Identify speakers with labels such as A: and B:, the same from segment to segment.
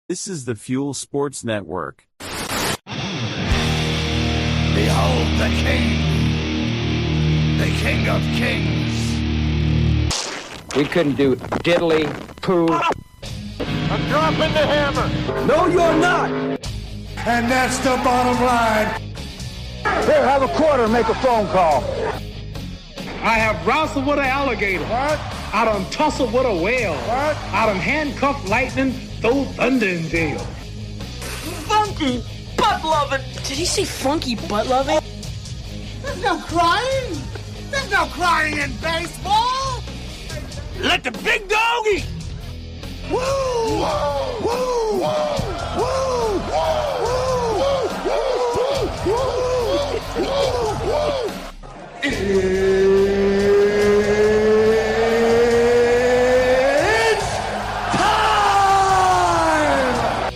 A: This is the Fuel Sports Network.
B: Behold the King of Kings.
C: We couldn't do diddly poo.
B: I'm dropping the hammer.
C: No, you're not.
B: And that's the bottom line.
C: Here, have a quarter, make a phone call.
D: I have wrestled with an alligator.
B: What?
D: I done tussled with a whale.
B: What?
D: I done handcuffed lightning, throw thunder in jail.
E: Funky butt loving.
F: Did he say funky butt loving?
B: There's no crying. There's no crying in baseball.
D: Let the big dog eat.
B: Woo! Whoa! Woo! Whoa! Woo! Woo! Woo! Woo! Woo! It's time!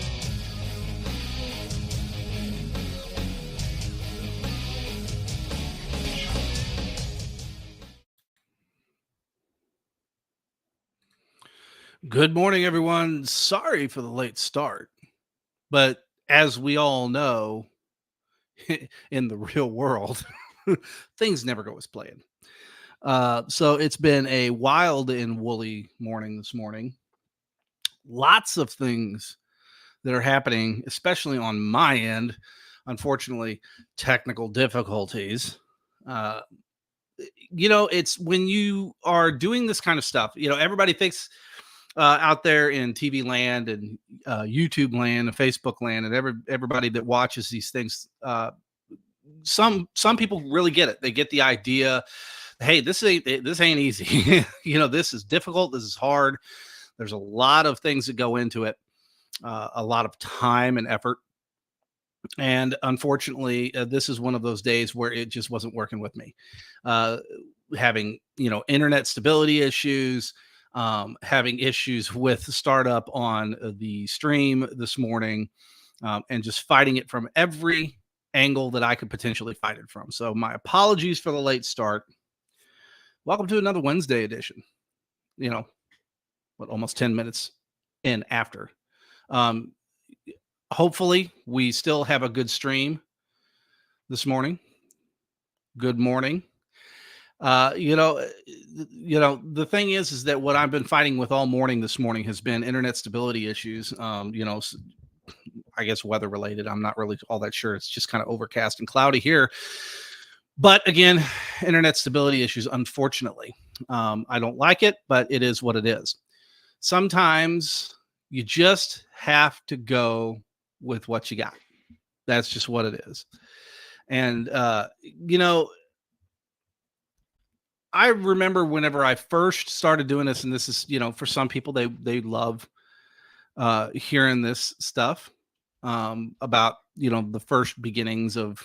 G: Good morning, everyone. Sorry for the late start, but as we all know, in the real world, things never go as planned. So it's been a wild and woolly morning this morning. Lots of things that are happening, especially on my end. Unfortunately, technical difficulties. It's when you are doing this kind of stuff, everybody thinks out there in TV land and YouTube land and Facebook land and everybody that watches these things, some people really get it. They get the idea. Hey, this ain't easy. This is difficult. This is hard. There's a lot of things that go into it, a lot of time and effort. And unfortunately, this is one of those days where it just wasn't working with me. Having, internet stability issues, having issues with startup on the stream this morning, and just fighting it from every angle that I could potentially fight it from. So my apologies for the late start. Welcome to another Wednesday edition. Almost 10 minutes in after. Hopefully we still have a good stream this morning. Good morning. The thing is that what I've been fighting with all morning this morning has been internet stability issues. I guess weather related. I'm not really all that sure. It's just kind of overcast and cloudy here. But again, internet stability issues, unfortunately. I don't like it, but it is what it is. Sometimes you just have to go with what you got. That's just what it is. And, I remember whenever I first started doing this, and this is, for some people, they love hearing this stuff about, the first beginnings of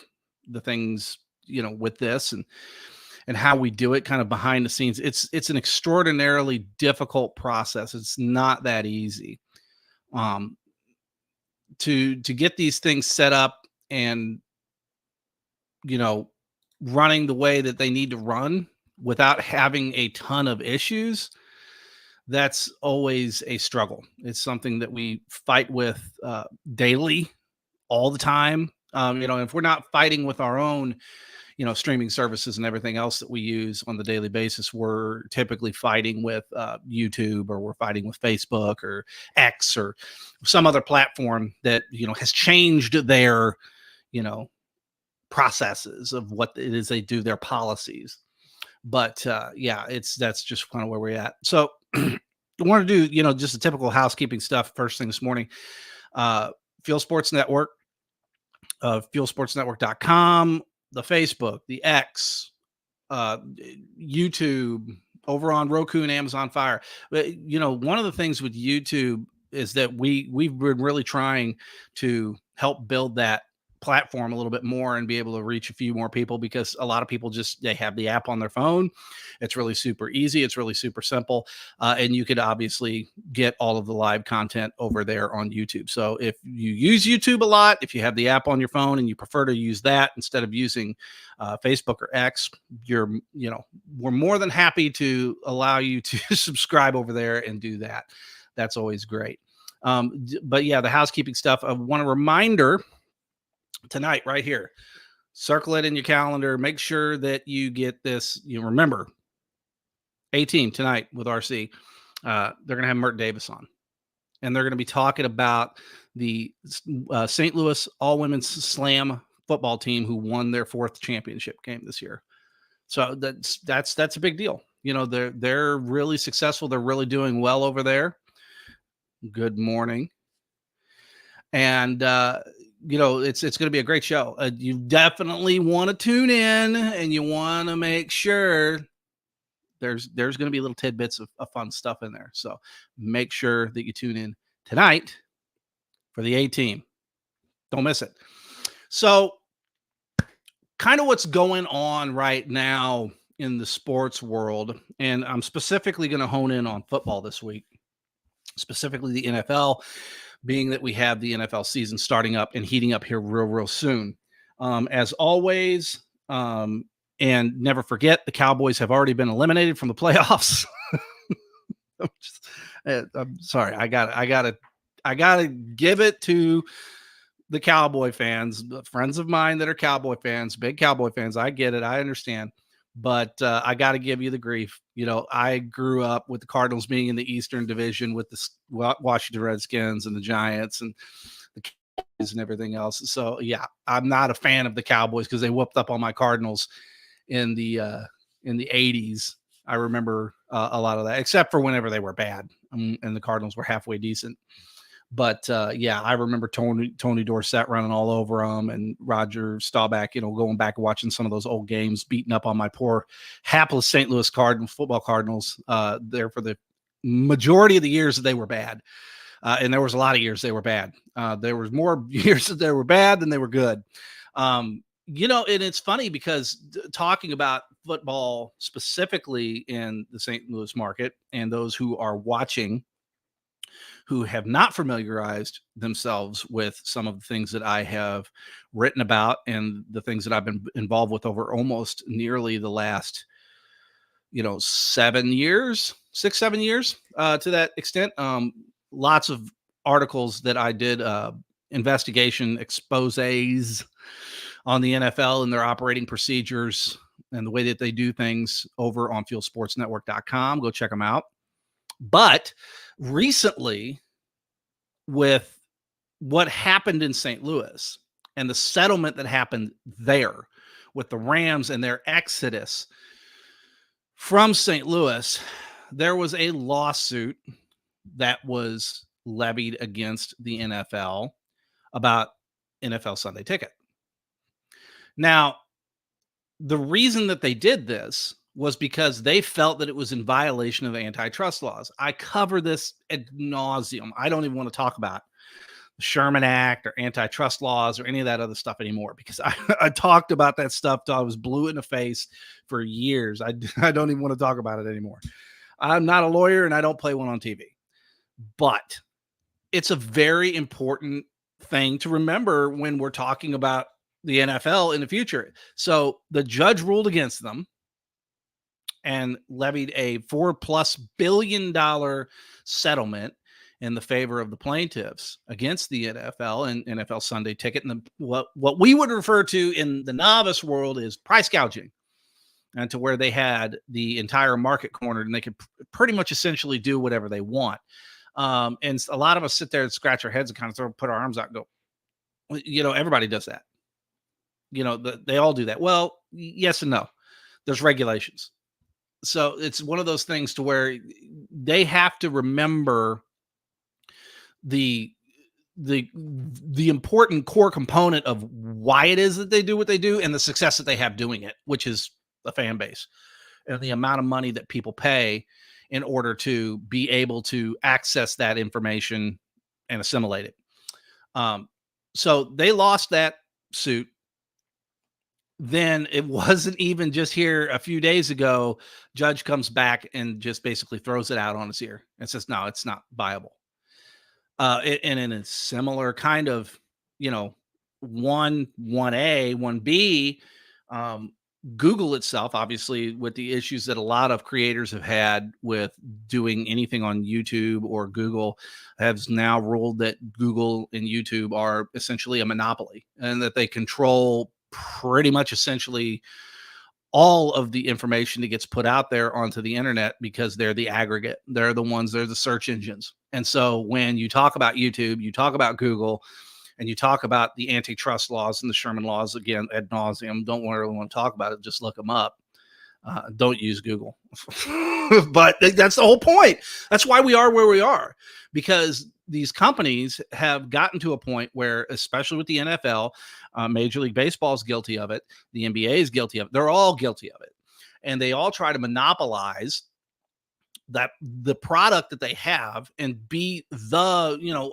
G: the things, with this and how we do it kind of behind the scenes. It's an extraordinarily difficult process. It's not that easy to get these things set up and, running the way that they need to run without having a ton of issues. That's always a struggle. It's something that we fight with daily, all the time. If we're not fighting with our own, streaming services and everything else that we use on the daily basis, we're typically fighting with YouTube, or we're fighting with Facebook or X or some other platform that, has changed their, processes of what it is they do, their policies. But that's just kind of where we're at. So I want to do, just a typical housekeeping stuff first thing this morning. Fuel Sports Network, fuelsportsnetwork.com, the Facebook, the X, YouTube, over on Roku and Amazon Fire. But, one of the things with YouTube is that we've been really trying to help build that platform a little bit more and be able to reach a few more people, because a lot of people they have the app on their phone. It's really super easy. It's really super simple. And you could obviously get all of the live content over there on YouTube. So if you use YouTube a lot, if you have the app on your phone and you prefer to use that instead of using Facebook or X, we're more than happy to allow you to subscribe over there and do that. That's always great. But yeah, the housekeeping stuff. I want a reminder tonight, right here. Circle it in your calendar. Make sure that you get this. You remember, A-Team tonight with RC. They're going to have Mert Davis on, and they're going to be talking about the St. Louis All-Women's Slam football team who won their 4th championship game this year. So that's a big deal. You know, they're really successful. They're really doing well over there. Good morning. And you know, it's going to be a great show. You definitely want to tune in, and you want to make sure there's going to be little tidbits of fun stuff in there. So make sure that you tune in tonight for the A-Team. Don't miss it. So kind of what's going on right now in the sports world, and I'm specifically going to hone in on football this week, specifically the NFL, being that we have the NFL season starting up and heating up here real soon. As always, and never forget, the Cowboys have already been eliminated from the playoffs. I'm sorry. I gotta give it to the Cowboy fans, friends of mine that are Cowboy fans, big Cowboy fans. I get it. I understand. But I got to give you the grief. You know, I grew up with the Cardinals being in the Eastern Division with the Washington Redskins and the Giants and the Cowboys and everything else. So, yeah, I'm not a fan of the Cowboys because they whooped up on my Cardinals in the 80s. I remember a lot of that, except for whenever they were bad and the Cardinals were halfway decent. But yeah, I remember Tony Dorsett running all over them and Roger Staubach, you know, going back and watching some of those old games, beating up on my poor, hapless St. Louis football Cardinals there for the majority of the years that they were bad. And there was a lot of years they were bad. There was more years that they were bad than they were good. You know, and it's funny because talking about football specifically in the St. Louis market and those who are watching who have not familiarized themselves with some of the things that I have written about and the things that I've been involved with over almost nearly the last, 7 years, 6-7 years, to that extent. Lots of articles that I did, investigation exposés on the NFL and their operating procedures and the way that they do things over on fuelsportsnetwork.com. Go check them out. But recently, with what happened in St. Louis and the settlement that happened there with the Rams and their exodus from St. Louis, there was a lawsuit that was levied against the NFL about NFL Sunday Ticket. Now, the reason that they did this was because they felt that it was in violation of antitrust laws. I cover this ad nauseum. I don't even want to talk about the Sherman Act or antitrust laws or any of that other stuff anymore because I talked about that stuff till I was blue in the face for years. I don't even want to talk about it anymore. I'm not a lawyer and I don't play one on TV. But it's a very important thing to remember when we're talking about the NFL in the future. So the judge ruled against them and levied a $4+ billion settlement in the favor of the plaintiffs against the NFL and NFL Sunday Ticket. And what we would refer to in the novice world is price gouging, and to where they had the entire market cornered and they could pretty much essentially do whatever they want. And a lot of us sit there and scratch our heads and kind of put our arms out and go, everybody does that. They all do that. Well, yes and no. There's regulations. So it's one of those things to where they have to remember the important core component of why it is that they do what they do and the success that they have doing it, which is the fan base and the amount of money that people pay in order to be able to access that information and assimilate it. So they lost that suit. Then it wasn't even just here a few days ago. Judge comes back and just basically throws it out on his ear and says, no, it's not viable. And in a similar kind of, 1A, 1B, Google itself, obviously, with the issues that a lot of creators have had with doing anything on YouTube or Google, has now ruled that Google and YouTube are essentially a monopoly and that they control pretty much essentially all of the information that gets put out there onto the internet because they're the aggregate. They're the search engines. And so when you talk about YouTube, you talk about Google, and you talk about the antitrust laws and the Sherman laws again ad nauseum. Don't really want to talk about it. Just look them up. Don't use Google. But that's the whole point. That's why we are where we are, because these companies have gotten to a point where, especially with the NFL, Major League Baseball is guilty of it. The NBA is guilty of it. They're all guilty of it. And they all try to monopolize that the product that they have and be the,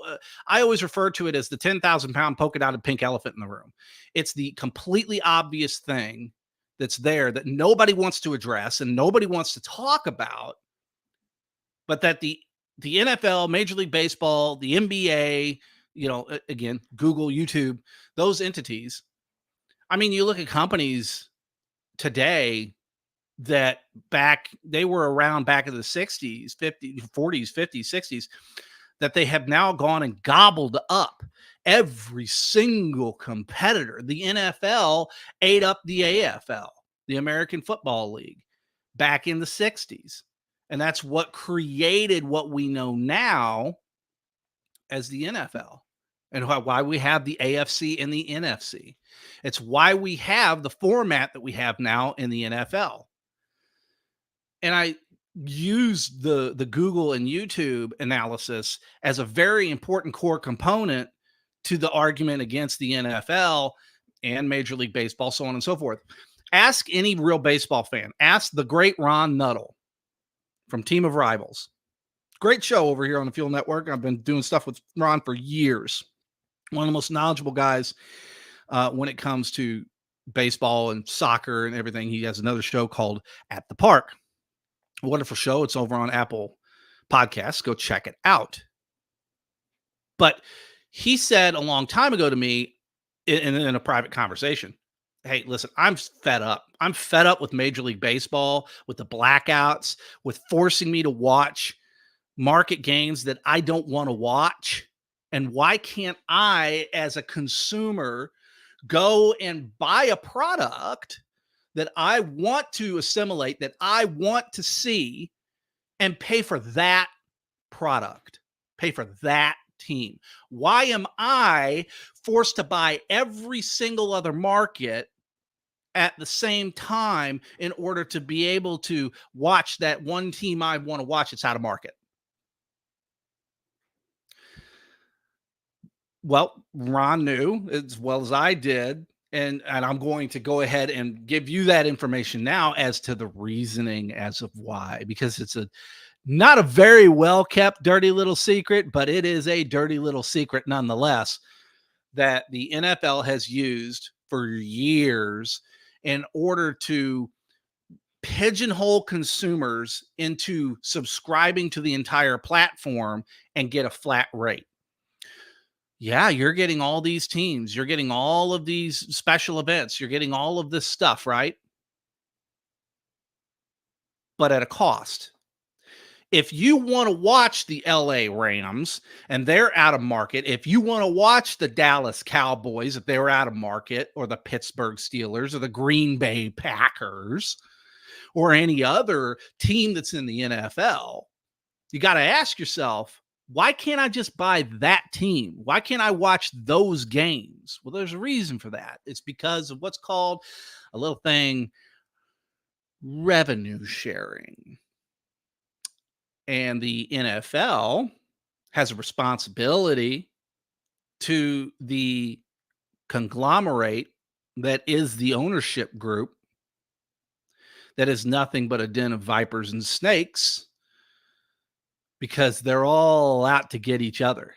G: I always refer to it as the 10,000 pound polka dotted pink elephant in the room. It's the completely obvious thing that's there that nobody wants to address and nobody wants to talk about, but that the NFL, Major League Baseball, the NBA, again, Google, YouTube, those entities. I mean, you look at companies today that they were around back in the 60s, 50s, 40s, 50s, 60s, that they have now gone and gobbled up every single competitor. The NFL ate up the AFL, the American Football League, back in the 60s. And that's what created what we know now as the NFL, and why we have the AFC and the NFC. It's why we have the format that we have now in the NFL. And I use the Google and YouTube analysis as a very important core component to the argument against the NFL and Major League Baseball, so on and so forth. Ask any real baseball fan. Ask the great Ron Nuttall from Team of Rivals. Great show over here on the Fuel Network. I've been doing stuff with Ron for years. One of the most knowledgeable guys when it comes to baseball and soccer and everything. He has another show called At the Park. A wonderful show. It's over on Apple Podcasts. Go check it out. But he said a long time ago to me in a private conversation, hey, listen, I'm fed up. I'm fed up with Major League Baseball, with the blackouts, with forcing me to watch market games that I don't want to watch. And why can't I, as a consumer, go and buy a product that I want to assimilate, that I want to see, and pay for that product, pay for that team? Why am I forced to buy every single other market at the same time in order to be able to watch that one team I want to watch that's out of market? Well, Ron knew as well as I did. And I'm going to go ahead and give you that information now as to the reasoning as of why, because it's not a very well kept dirty little secret, but it is a dirty little secret nonetheless that the NFL has used for years in order to pigeonhole consumers into subscribing to the entire platform and get a flat rate. Yeah, you're getting all these teams. You're getting all of these special events. You're getting all of this stuff, right? But at a cost. If you want to watch the LA Rams and they're out of market, if you want to watch the Dallas Cowboys if they're out of market, or the Pittsburgh Steelers or the Green Bay Packers or any other team that's in the NFL, you got to ask yourself, why can't I just buy that team? Why can't I watch those games? Well, there's a reason for that. It's because of what's called a little thing, revenue sharing. And the NFL has a responsibility to the conglomerate that is the ownership group, that is nothing but a den of vipers and snakes, because they're all out to get each other.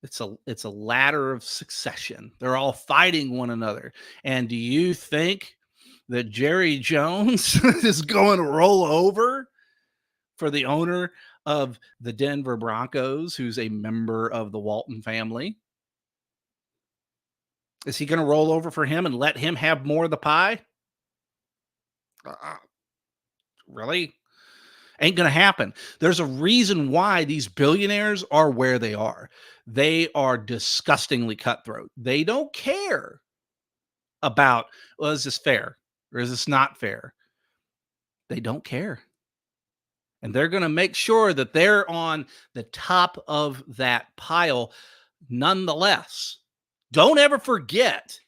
G: It's a ladder of succession. They're all fighting one another. And do you think that Jerry Jones is going to roll over for the owner of the Denver Broncos, who's a member of the Walton family? Is he going to roll over for him and let him have more of the pie? Really? Ain't going to happen. There's a reason why these billionaires are where they are. They are disgustingly cutthroat. They don't care about, well, is this fair or is this not fair? They don't care. And they're going to make sure that they're on the top of that pile nonetheless. Don't ever forget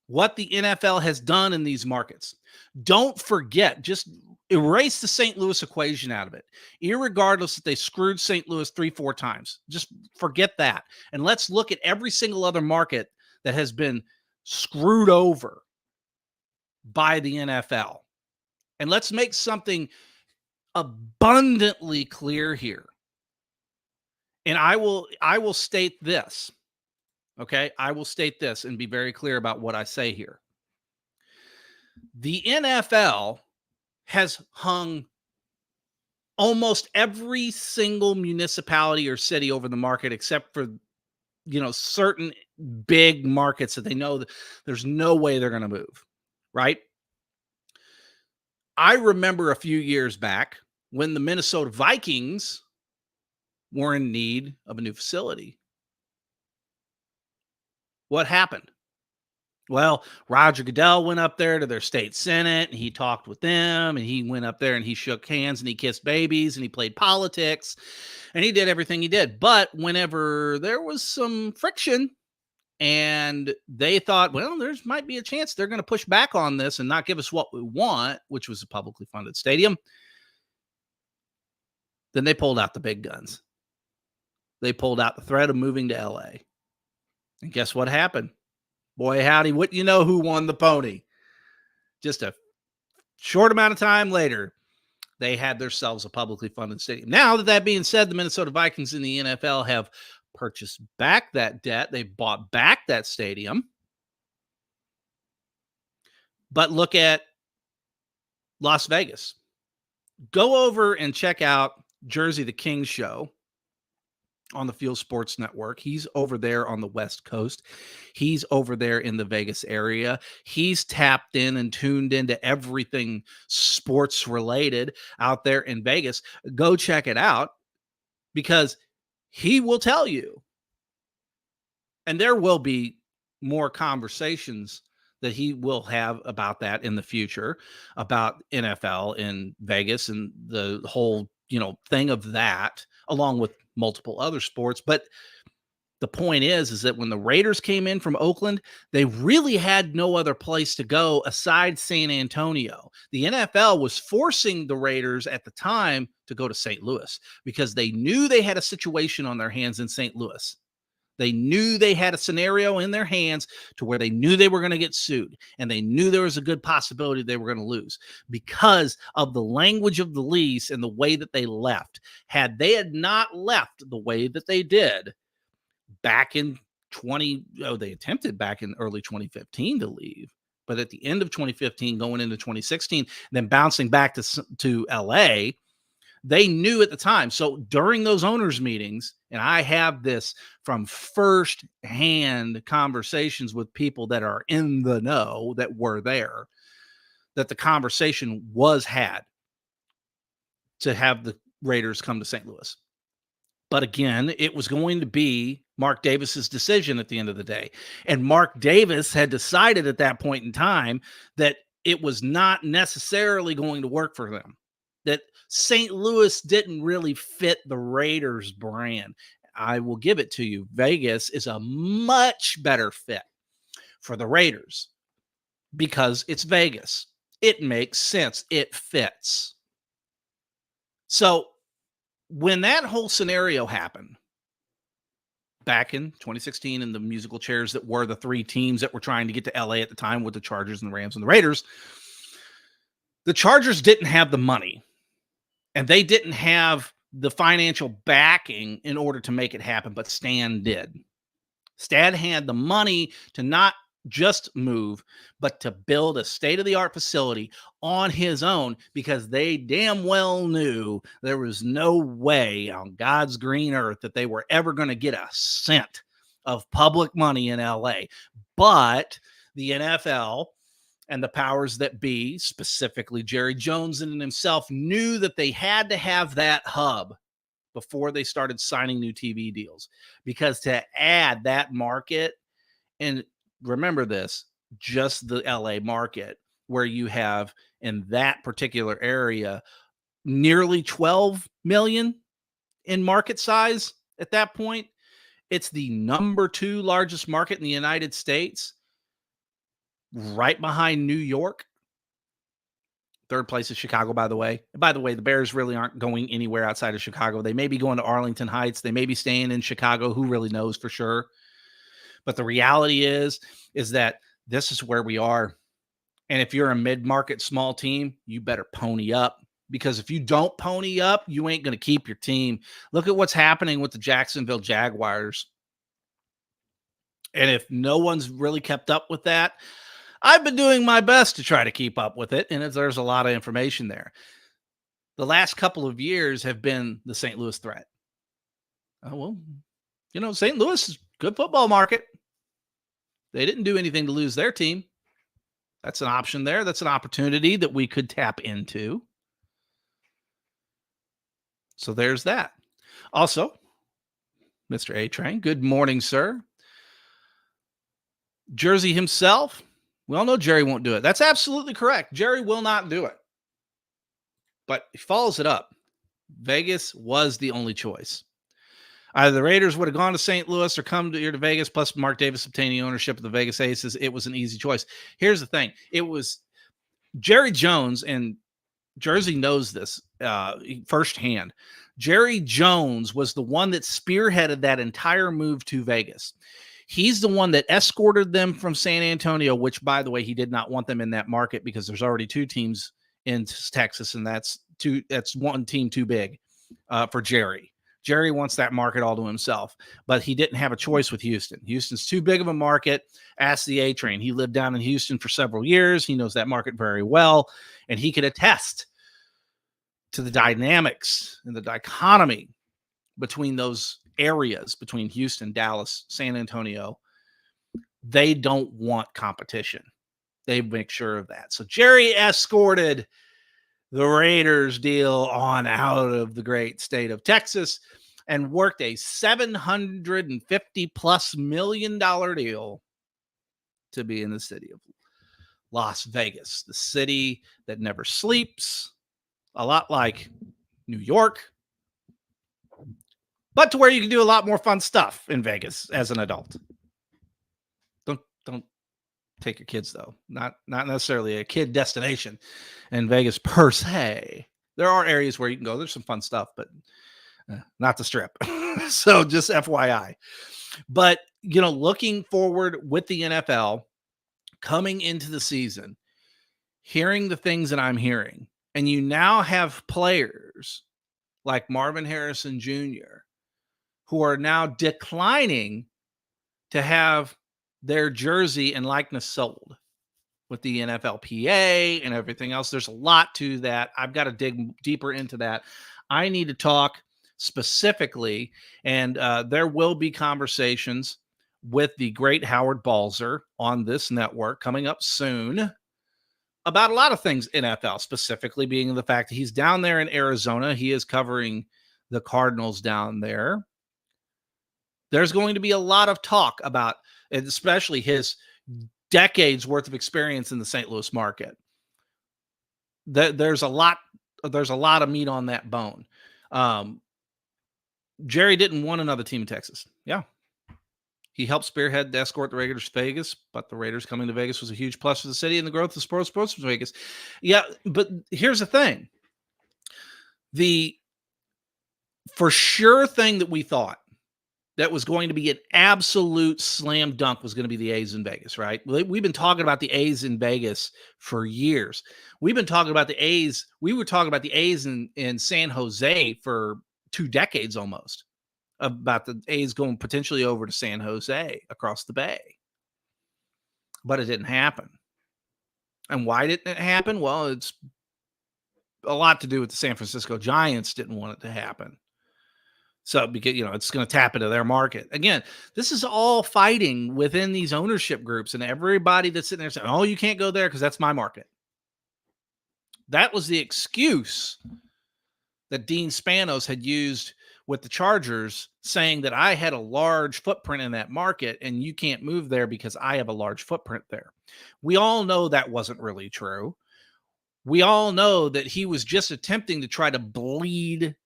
G: what the NFL has done in these markets. Don't forget, just erase the St. Louis equation out of it, irregardless that they screwed St. Louis 3-4 times. Just forget that. And let's look at every single other market that has been screwed over by the NFL. And let's make something abundantly clear here. And I will state this. Okay, I will state this and be very clear about what I say here. The NFL has hung almost every single municipality or city over the market, except for, certain big markets that they know that there's no way they're going to move, right? I remember a few years back when the Minnesota Vikings were in need of a new facility. What happened? Well, Roger Goodell went up there to their state senate and he talked with them, and he went up there and he shook hands and he kissed babies and he played politics and he did everything he did. But whenever there was some friction and they thought, well, there's might be a chance they're going to push back on this and not give us what we want, which was a publicly funded stadium, then they pulled out the big guns. They pulled out the threat of moving to LA. And guess what happened? Boy, howdy, wouldn't you know who won the pony? Just a short amount of time later, they had themselves a publicly funded stadium. Now that being said, the Minnesota Vikings in the NFL have purchased back that debt. They bought back that stadium. But look at Las Vegas. Go over and check out Jersey the King show on the Fuel Sports Network. He's over there on the West Coast. He's over there in the Vegas area. He's tapped in and tuned into everything sports related out there in Vegas. Go check it out because he will tell you. And there will be more conversations that he will have about that in the future, about NFL in Vegas and the whole, thing of that, along with multiple other sports. But the point is that when the Raiders came in from Oakland, they really had no other place to go aside San Antonio. The NFL was forcing the Raiders at the time to go to St. Louis because they knew they had a situation on their hands in St. Louis. They knew they had a scenario in their hands to where they knew they were going to get sued, and they knew there was a good possibility they were going to lose because of the language of the lease and the way that they left. Had they had not left the way that they did back in they attempted back in early 2015 to leave, but at the end of 2015, going into 2016, then bouncing back to LA, they knew at the time. So during those owners meetings, and I have this from first-hand conversations with people that are in the know that were there, that the conversation was had to have the Raiders come to St. Louis. But again, it was going to be Mark Davis's decision at the end of the day. And Mark Davis had decided at that point in time that it was not necessarily going to work for them, that St. Louis didn't really fit the Raiders brand. I will give it to you. Vegas is a much better fit for the Raiders because it's Vegas. It makes sense. It fits. So when that whole scenario happened back in 2016 in the musical chairs that were the three teams that were trying to get to LA at the time with the Chargers and the Rams and the Raiders, the Chargers didn't have the money. And they didn't have the financial backing in order to make it happen, but Stan did. Stan had the money to not just move, but to build a state-of-the-art facility on his own because they damn well knew there was no way on God's green earth that they were ever going to get a cent of public money in LA. But the NFL and the powers that be, specifically Jerry Jones and himself, knew that they had to have that hub before they started signing new TV deals. Because to add that market, and remember this, just the LA market, where you have in that particular area nearly 12 million in market size at that point. It's the number 2 largest market in the United States, right behind New York. Third place is Chicago, by the way. And by the way, the Bears really aren't going anywhere outside of Chicago. They may be going to Arlington Heights. They may be staying in Chicago. Who really knows for sure? But the reality is that this is where we are. And if you're a mid-market small team, you better pony up. Because if you don't pony up, you ain't going to keep your team. Look at what's happening with the Jacksonville Jaguars. And if no one's really kept up with that, I've been doing my best to try to keep up with it. And there's a lot of information there. The last couple of years have been the St. Louis threat. Oh, well, St. Louis is a good football market. They didn't do anything to lose their team. That's an option there. That's an opportunity that we could tap into. So there's that. Also, Mr. A-Train, good morning, sir. Jersey himself, we all know Jerry won't do it. That's absolutely correct. Jerry will not do it. But he follows it up. Vegas was the only choice. Either the Raiders would have gone to St. Louis or come here to Vegas, plus Mark Davis obtaining ownership of the Vegas Aces. It was an easy choice. Here's the thing. It was Jerry Jones, and Jersey knows this firsthand. Jerry Jones was the one that spearheaded that entire move to Vegas. He's the one that escorted them from San Antonio, which, by the way, he did not want them in that market because there's already 2 teams in Texas, and that's one team too big for Jerry. Jerry wants that market all to himself, but he didn't have a choice with Houston. Houston's too big of a market. Ask the A-Train. He lived down in Houston for several years. He knows that market very well, and he could attest to the dynamics and the dichotomy between those areas, between Houston, Dallas, San Antonio. They don't want competition. They make sure of that. So Jerry escorted the Raiders deal on out of the great state of Texas and worked a $750+ million deal to be in the city of Las Vegas, the city that never sleeps, a lot like New York, but to where you can do a lot more fun stuff in Vegas as an adult. Don't take your kids, though. Not necessarily a kid destination in Vegas per se. There are areas where you can go. There's some fun stuff, but not the Strip. So just FYI. But, looking forward with the NFL coming into the season, hearing the things that I'm hearing, and you now have players like Marvin Harrison Jr. who are now declining to have their jersey and likeness sold with the NFLPA and everything else. There's a lot to that. I've got to dig deeper into that. I need to talk specifically, and there will be conversations with the great Howard Balzer on this network coming up soon about a lot of things NFL, specifically being the fact that he's down there in Arizona. He is covering the Cardinals down there. There's going to be a lot of talk about, especially his decades worth of experience in the St. Louis market. There's a lot of meat on that bone. Jerry didn't want another team in Texas. Yeah. He helped spearhead to escort the Raiders to Vegas, but the Raiders coming to Vegas was a huge plus for the city and the growth of sports in Vegas. Yeah, but here's the thing. The for sure thing that we thought that was going to be an absolute slam dunk was going to be the A's in Vegas, right? We've been talking about the A's in Vegas for years. We've been talking about the A's. We were talking about the A's in San Jose for 2 decades almost, about the A's going potentially over to San Jose across the bay. But it didn't happen. And why didn't it happen? Well, it's a lot to do with the San Francisco Giants didn't want it to happen. So because it's going to tap into their market. Again, this is all fighting within these ownership groups and everybody that's sitting there saying, "Oh, you can't go there because that's my market." That was the excuse that Dean Spanos had used with the Chargers, saying that I had a large footprint in that market and you can't move there because I have a large footprint there. We all know that wasn't really true. We all know that he was just attempting to try to bleed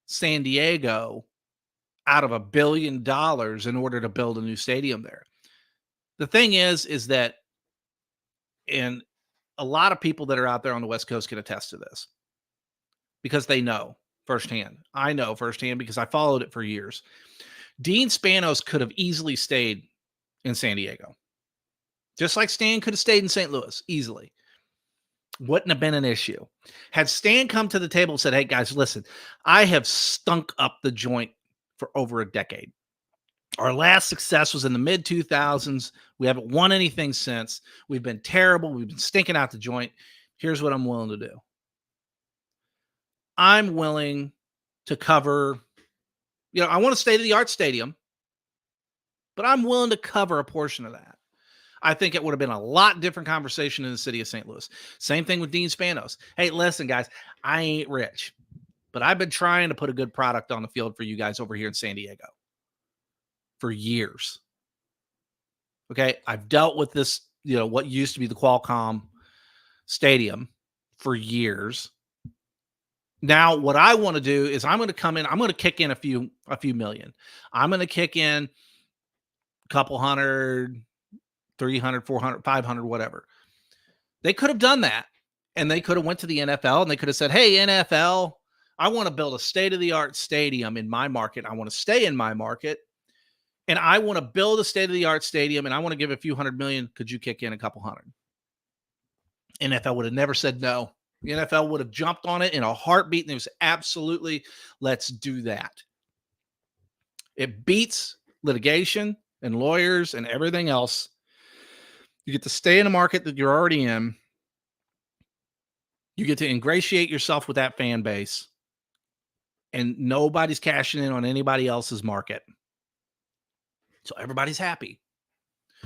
G: San Diego out of $1 billion in order to build a new stadium there. The thing is that, and a lot of people that are out there on the West Coast can attest to this because they know firsthand. I know firsthand because I followed it for years. Dean Spanos could have easily stayed in San Diego. Just like Stan could have stayed in St. Louis easily. Wouldn't have been an issue. Had Stan come to the table and said, "Hey guys, listen, I have stunk up the joint for over a decade. Our last success was in the mid 2000s. We haven't won anything since. We've been terrible. We've been stinking out the joint. Here's what I'm willing to do. I'm willing to cover, I want a state-of-the-art stadium, but I'm willing to cover a portion of that." I think it would have been a lot different conversation in the city of St. Louis. Same thing with Dean Spanos. Hey, listen, guys, I ain't rich, but I've been trying to put a good product on the field for you guys over here in San Diego for years. Okay, I've dealt with this, what used to be the Qualcomm Stadium for years. Now, what I want to do is I'm going to come in, I'm going to kick in a few million. I'm going to kick in a couple hundred, 300, 400, 500, whatever. They could have done that, and they could have went to the NFL, and they could have said, "Hey, NFL, I want to build a state-of-the-art stadium in my market. I want to stay in my market, and I want to build a state-of-the-art stadium, and I want to give a few $100 million. Could you kick in a couple hundred?" NFL would have never said no. The NFL would have jumped on it in a heartbeat, and it was absolutely, let's do that. It beats litigation and lawyers and everything else. You get to stay in a market that you're already in. You get to ingratiate yourself with that fan base. And nobody's cashing in on anybody else's market. So everybody's happy.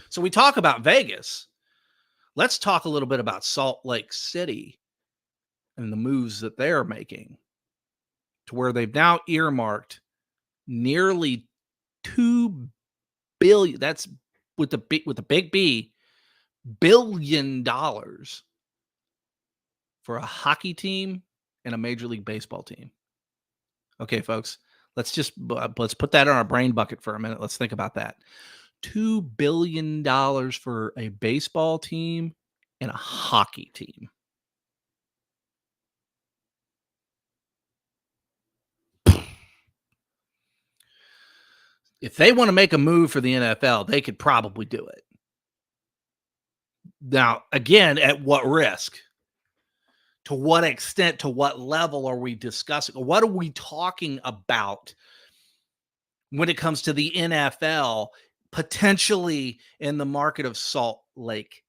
G: So we talk about Vegas. Let's talk a little bit about Salt Lake City and the moves that they're making to where they've now earmarked nearly $2 billion. That's with the big B. $1 billion for a hockey team and a Major League Baseball team. Okay, folks, let's put that on our brain bucket for a minute. Let's think about that. $2 billion for a baseball team and a hockey team. If they want to make a move for the NFL, they could probably do it. Now, again, at what risk? To what extent, to what level are we discussing? What are we talking about when it comes to the NFL potentially in the market of Salt Lake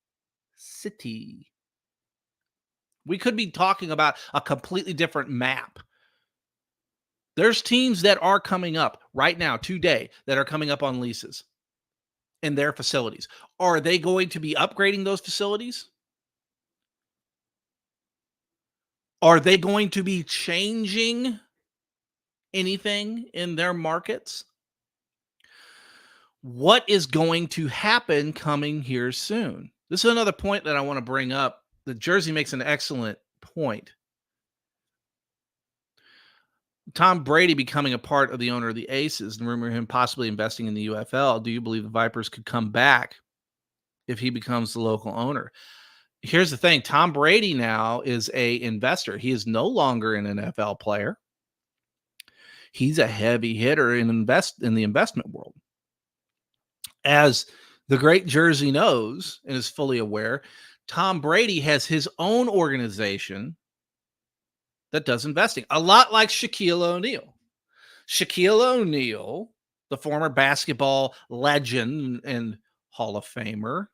G: City? We could be talking about a completely different map. There's teams that are coming up right now, today, that are coming up on leases in their facilities. Are they going to be upgrading those facilities? Are they going to be changing anything in their markets? What is going to happen coming here soon? This is another point that I want to bring up. The Jersey makes an excellent point. Tom Brady becoming a part of the owner of the Aces and rumor him possibly investing in the UFL. Do you believe the Vipers could come back if he becomes the local owner? Here's the thing. Tom Brady now is an investor. He is no longer an NFL player. He's a heavy hitter in the investment world. As the great Jersey knows and is fully aware, Tom Brady has his own organization that does investing, a lot like Shaquille O'Neal. Shaquille O'Neal, the former basketball legend and Hall of Famer,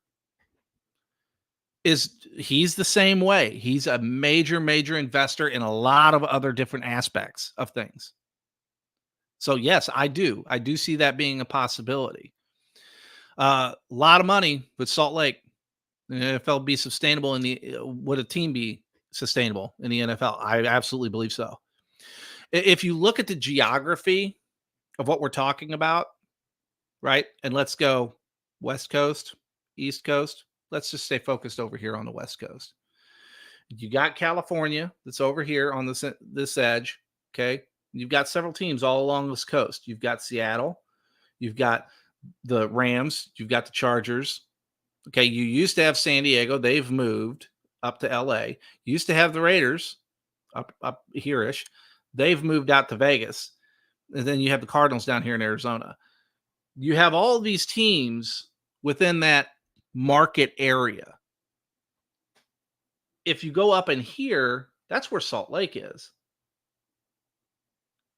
G: he's the same way. He's a major investor in a lot of other different aspects of things. So yes, I do. I do see that being a possibility. A lot of money with Salt Lake. The NFL be sustainable in the would a team be sustainable in the NFL? I absolutely believe so. If you look at the geography of what we're talking about, right? And let's go West Coast, East Coast. Let's just stay focused over here on the West Coast. You got California that's over here on this edge, okay? You've got several teams all along this coast. You've got Seattle, you've got the Rams, you've got the Chargers. Okay, you used to have San Diego. They've moved up to LA. You used to have the Raiders up here-ish. They've moved out to Vegas. And then you have the Cardinals down here in Arizona. You have all these teams within that market area. If you go up in here, that's where Salt Lake is.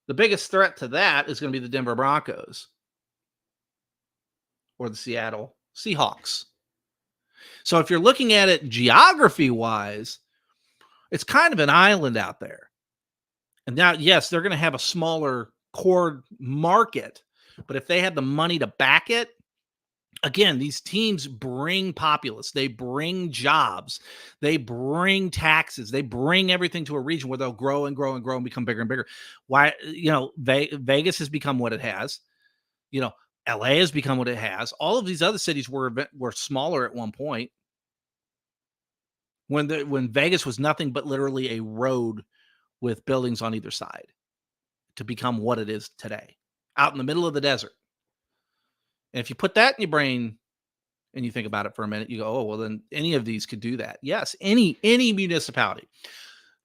G: The biggest threat to that is going to be the Denver Broncos or the Seattle Seahawks. So if you're looking at it geography-wise, it's kind of an island out there. And now, yes, they're going to have a smaller core market, but if they have the money to back it, again, these teams bring populace, they bring jobs, they bring taxes, they bring everything to a region where they'll grow and grow and grow and become bigger and bigger. Why, Vegas has become what it has. LA has become what it has. All of these other cities were smaller at one point. When Vegas was nothing but literally a road with buildings on either side to become what it is today, out in the middle of the desert. And if you put that in your brain and you think about it for a minute, you go, oh, well, then any of these could do that. Yes, any municipality.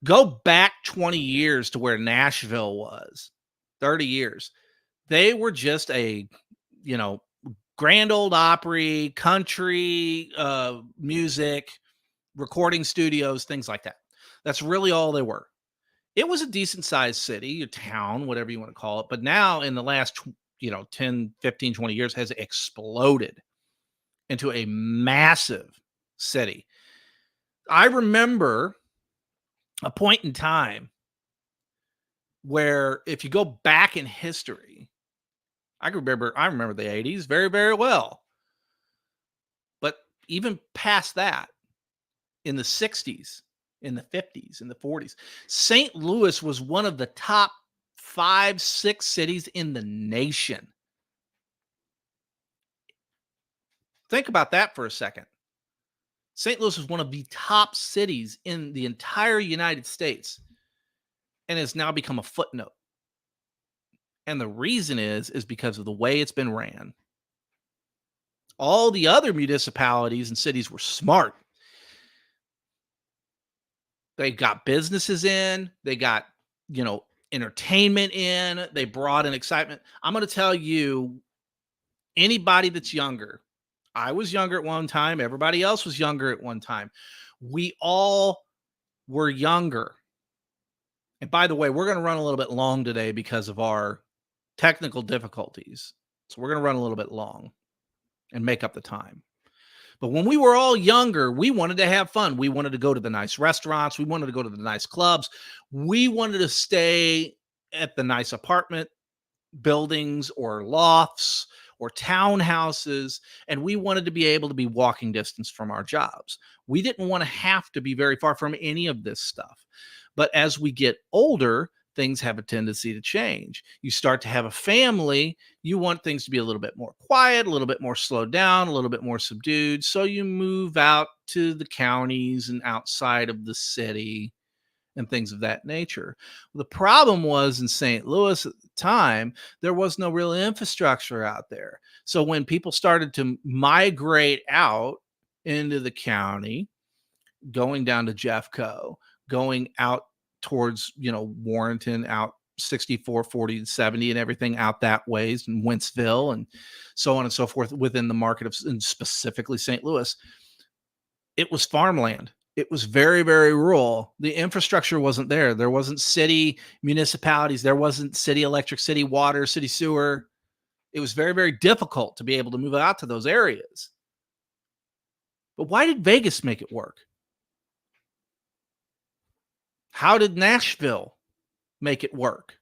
G: Go back 20 years to where Nashville was, 30 years. They were just a, Grand Ole Opry, country music, recording studios, things like that. That's really all they were. It was a decent sized city, a town, whatever you want to call it. But now in the last 10, 15, 20 years has exploded into a massive city. I remember a point in time where if you go back in history, I remember the 80s very, very well. But even past that, in the 60s, in the 50s, in the 40s, St. Louis was one of the top 5, 6 cities in the nation. Think about that for a second. St. Louis was one of the top cities in the entire United States and has now become a footnote. And the reason is because of the way it's been ran. All the other municipalities and cities were smart. They got businesses in, they got, entertainment in, they brought in excitement. I'm going to tell you, anybody that's younger, I was younger at one time, everybody else was younger at one time. We all were younger. And by the way, we're going to run a little bit long today because of our technical difficulties. So we're going to run a little bit long and make up the time. But when we were all younger, we wanted to have fun. We wanted to go to the nice restaurants. We wanted to go to the nice clubs. We wanted to stay at the nice apartment buildings or lofts or townhouses. And we wanted to be able to be walking distance from our jobs. We didn't want to have to be very far from any of this stuff. But as we get older, things have a tendency to change. You start to have a family. You want things to be a little bit more quiet, a little bit more slowed down, a little bit more subdued. So you move out to the counties and outside of the city and things of that nature. The problem was in St. Louis at the time, there was no real infrastructure out there. So when people started to migrate out into the county, going down to Jeffco, going out towards, Warrenton, out 64, 40, 70 and everything out that ways, and Wentzville and so on and so forth within the market of, and specifically St. Louis, it was farmland. It was very, very rural. The infrastructure wasn't there. There wasn't city municipalities. There wasn't city electric, city water, city sewer. It was very, very difficult to be able to move out to those areas. But why did Vegas make it work? How did Nashville make it work?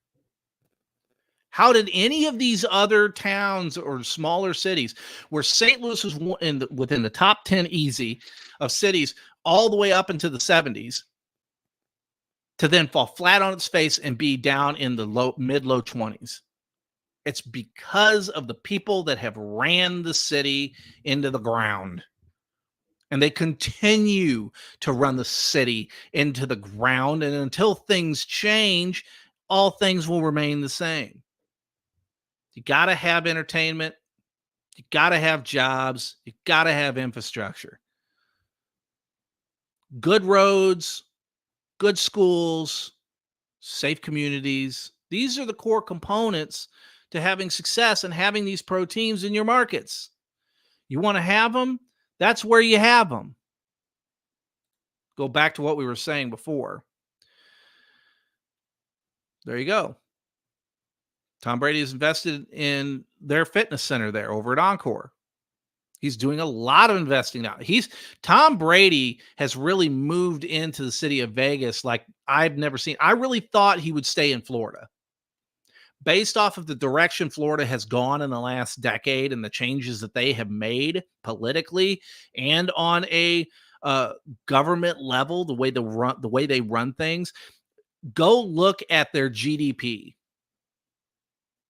G: How did any of these other towns or smaller cities where St. Louis was within the top 10 easy of cities all the way up into the 70s to then fall flat on its face and be down in the mid-low 20s? It's because of the people that have ran the city into the ground. And they continue to run the city into the ground. And until things change, all things will remain the same. You got to have entertainment. You got to have jobs. You got to have infrastructure. Good roads, good schools, safe communities. These are the core components to having success and having these pro teams in your markets. You want to have them? That's where you have them. Go back to what we were saying before. There you go. Tom Brady has invested in their fitness center there over at Encore. He's doing a lot of investing now. Tom Brady has really moved into the city of Vegas like I've never seen. I really thought he would stay in Florida. Based off of the direction Florida has gone in the last decade and the changes that they have made politically and on a government level, the way they run things, go look at their GDP,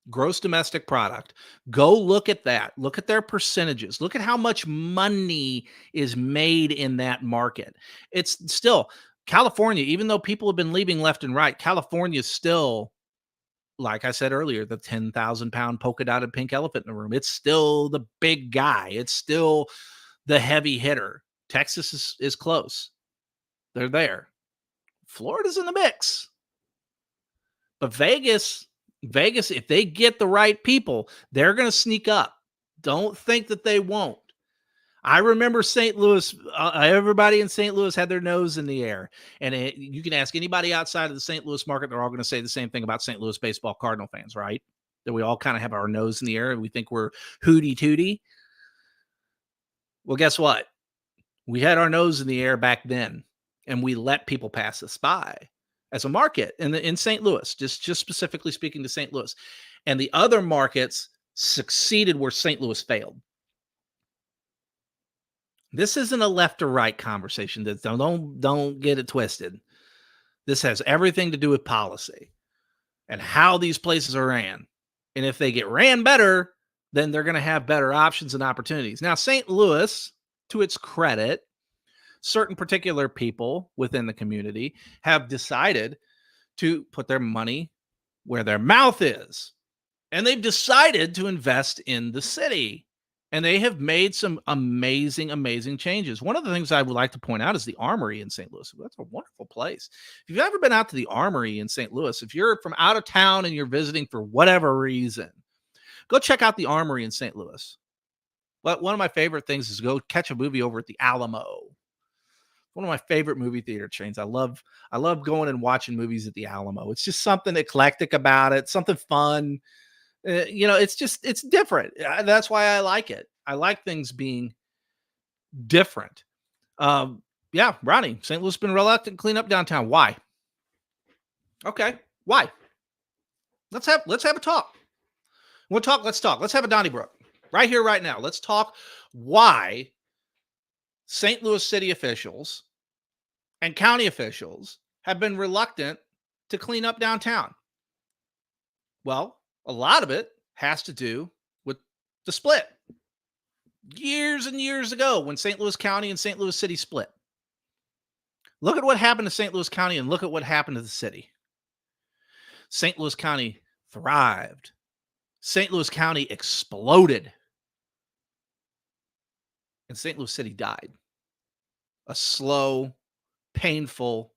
G: gross domestic product. Go look at that. Look at their percentages. Look at how much money is made in that market. It's still California, even though people have been leaving left and right, California is still, like I said earlier, the 10,000-pound polka dotted pink elephant in the room. It's still the big guy. It's still the heavy hitter. Texas is close. They're there. Florida's in the mix. But Vegas, if they get the right people, they're going to sneak up. Don't think that they won't. I remember St. Louis, everybody in St. Louis had their nose in the air. And you can ask anybody outside of the St. Louis market, they're all going to say the same thing about St. Louis baseball Cardinal fans, right? That we all kind of have our nose in the air and we think we're hooty-tooty. Well, guess what? We had our nose in the air back then, and we let people pass us by as a market in St. Louis, just specifically speaking to St. Louis. And the other markets succeeded where St. Louis failed. This isn't a left or right conversation. Don't get it twisted. This has everything to do with policy and how these places are ran. And if they get ran better, then they're going to have better options and opportunities. Now, St. Louis, to its credit, certain particular people within the community have decided to put their money where their mouth is. And they've decided to invest in the city. And they have made some amazing, amazing changes. One of the things I would like to point out is the Armory in St. Louis. That's a wonderful place. If you've ever been out to the Armory in St. Louis, if you're from out of town and you're visiting for whatever reason, go check out the Armory in St. Louis. But one of my favorite things is go catch a movie over at the Alamo. One of my favorite movie theater chains. I love going and watching movies at the Alamo. It's just something eclectic about it, something fun. It's different. That's why I like it. I like things being different. Yeah, Ronnie, St. Louis has been reluctant to clean up downtown. Why? Okay, why? Let's have a talk. Let's talk. Let's have a Donnybrook right here, right now. Let's talk why St. Louis city officials and county officials have been reluctant to clean up downtown. Well, a lot of it has to do with the split. Years and years ago when St. Louis County and St. Louis City split. Look at what happened to St. Louis County and look at what happened to the city. St. Louis County thrived. St. Louis County exploded. And St. Louis City died. A slow, painful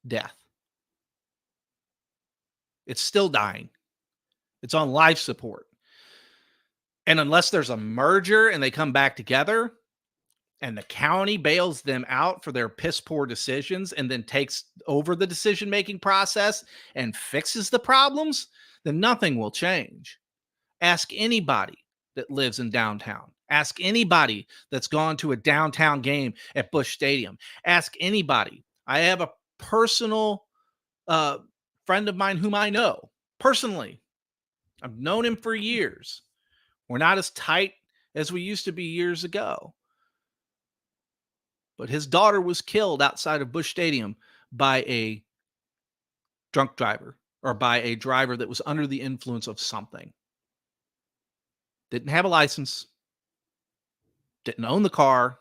G: death. It's still dying. It's on life support. And unless there's a merger and they come back together and the county bails them out for their piss poor decisions and then takes over the decision-making process and fixes the problems, then nothing will change. Ask anybody that lives in downtown. Ask anybody that's gone to a downtown game at Busch Stadium. Ask anybody. I have a personal friend of mine whom I know personally. I've known him for years. We're not as tight as we used to be years ago. But his daughter was killed outside of Busch Stadium by a drunk driver or by a driver that was under the influence of something. Didn't have a license, didn't own the car,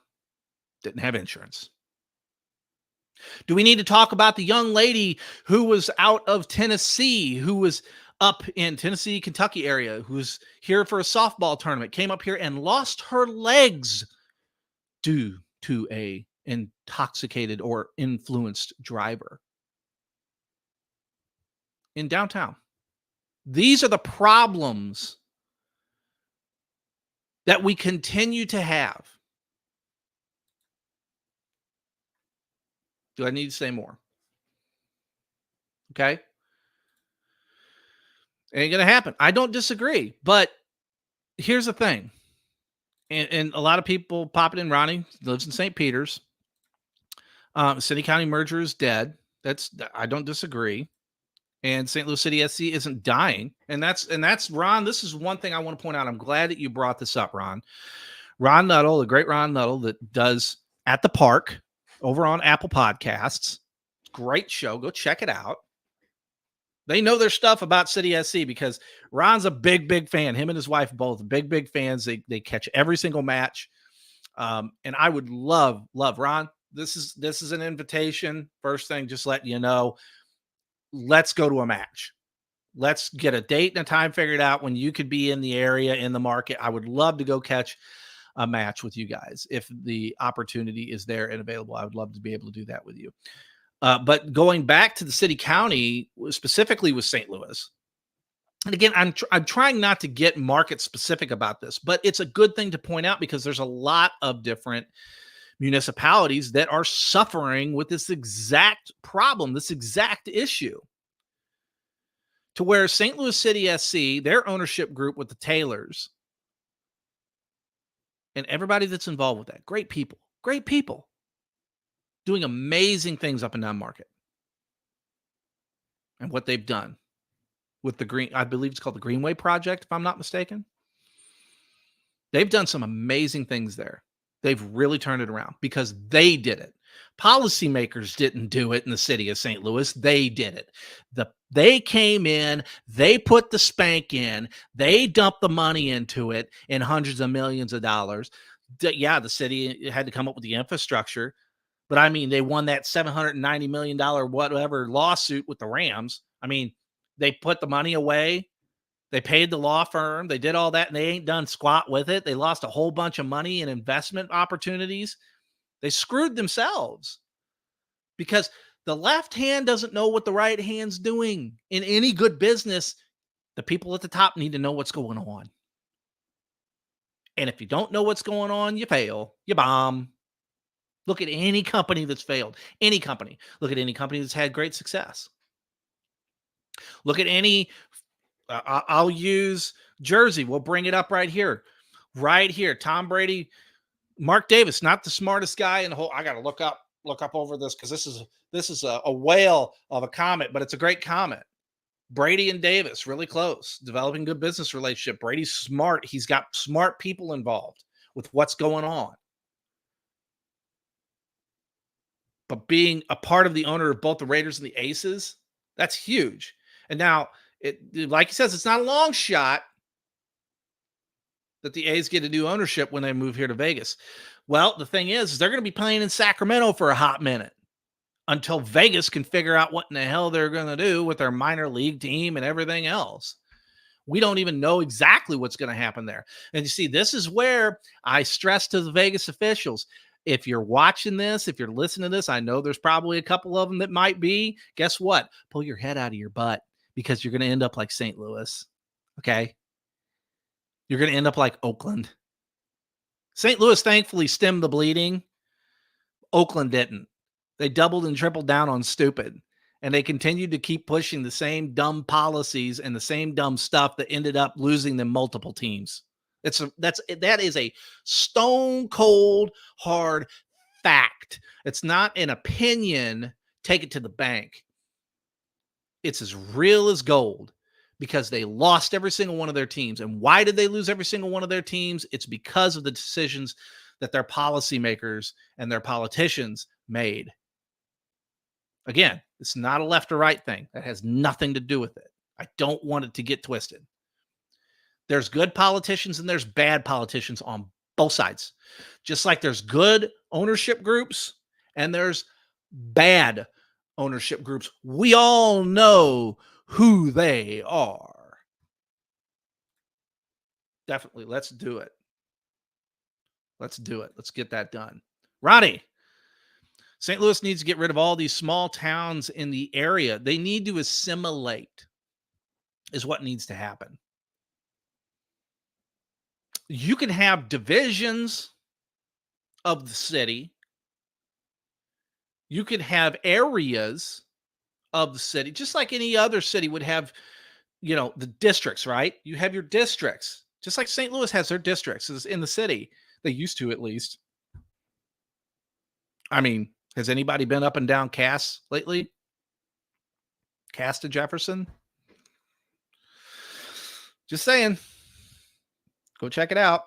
G: didn't have insurance. Do we need to talk about the young lady who was out of Tennessee, who was up in Tennessee, Kentucky area, who was here for a softball tournament, came up here and lost her legs due to a intoxicated or influenced driver in downtown? These are the problems that we continue to have. Do I need to say more? Okay. Ain't going to happen. I don't disagree. But here's the thing. And a lot of people popping in. Ronnie lives in St. Peter's. City county merger is dead. I don't disagree. And St. Louis City SC isn't dying. And that's Ron. This is one thing I want to point out. I'm glad that you brought this up, Ron. Ron Nuttall, the great Ron Nuttall that does At the Park over on Apple Podcasts. Great show. Go check it out. They know their stuff about City SC because Ron's a big fan. Him and his wife both big fans. They catch every single match. And I would love Ron. This is an invitation. First thing, just letting you know, let's go to a match. Let's get a date and a time figured out when you could be in the area, in the market. I would love to go catch a match with you guys. If the opportunity is there and available, I would love to be able to do that with you. But going back to the city county, specifically with St. Louis, and again, I'm trying not to get market specific about this, but it's a good thing to point out because there's a lot of different municipalities that are suffering with this exact problem, this exact issue. To where St. Louis City SC, their ownership group with the Taylors, and everybody that's involved with that, great people, doing amazing things up and down market. And what they've done with the I believe it's called the Greenway Project, if I'm not mistaken. They've done some amazing things there. They've really turned it around because they did it. Policymakers didn't do it in the city of St. Louis. They did it. They came in, they put the spank in, they dumped the money into it in hundreds of millions of dollars. Yeah, the city had to come up with the infrastructure. But I mean, they won that $790 million whatever lawsuit with the Rams. I mean, they put the money away. They paid the law firm. They did all that, and they ain't done squat with it. They lost a whole bunch of money in investment opportunities. They screwed themselves because the left hand doesn't know what the right hand's doing. In any good business, the people at the top need to know what's going on. And if you don't know what's going on, you fail. You bomb. Look at any company that's failed. Any company. Look at any company that's had great success. Look at any... I'll use Jersey. We'll bring it up right here. Right here. Tom Brady, Mark Davis, not the smartest guy in the whole. I got to look up over this because this is a whale of a comment, but it's a great comment. Brady and Davis, really close, developing good business relationship. Brady's smart. He's got smart people involved with what's going on. But being a part of the owner of both the Raiders and the Aces, that's huge. And now, like he says, it's not a long shot that the A's get a new ownership when they move here to Vegas. Well, the thing is they're going to be playing in Sacramento for a hot minute until Vegas can figure out what in the hell they're going to do with their minor league team and everything else. We don't even know exactly what's going to happen there. And you see, this is where I stress to the Vegas officials, if you're watching this, if you're listening to this, I know there's probably a couple of them that might be. Guess what? Pull your head out of your butt. Because you're going to end up like St. Louis, okay? You're going to end up like Oakland. St. Louis thankfully stemmed the bleeding. Oakland didn't. They doubled and tripled down on stupid. And they continued to keep pushing the same dumb policies and the same dumb stuff that ended up losing them multiple teams. That is a stone cold hard fact. It's not an opinion. Take it to the bank. It's as real as gold because they lost every single one of their teams. And why did they lose every single one of their teams? It's because of the decisions that their policymakers and their politicians made. Again, it's not a left or right thing. That has nothing to do with it. I don't want it to get twisted. There's good politicians and there's bad politicians on both sides. Just like there's good ownership groups and there's bad ownership groups. We all know who they are. Definitely. Let's do it. Let's do it. Let's get that done. Ronnie, St. Louis needs to get rid of all these small towns in the area. They need to assimilate is what needs to happen. You can have divisions of the city. You can have areas of the city, just like any other city would have, the districts, right? You have your districts, just like St. Louis has their districts in the city. They used to, at least. I mean, has anybody been up and down Cass lately? Cass to Jefferson? Just saying. Go check it out.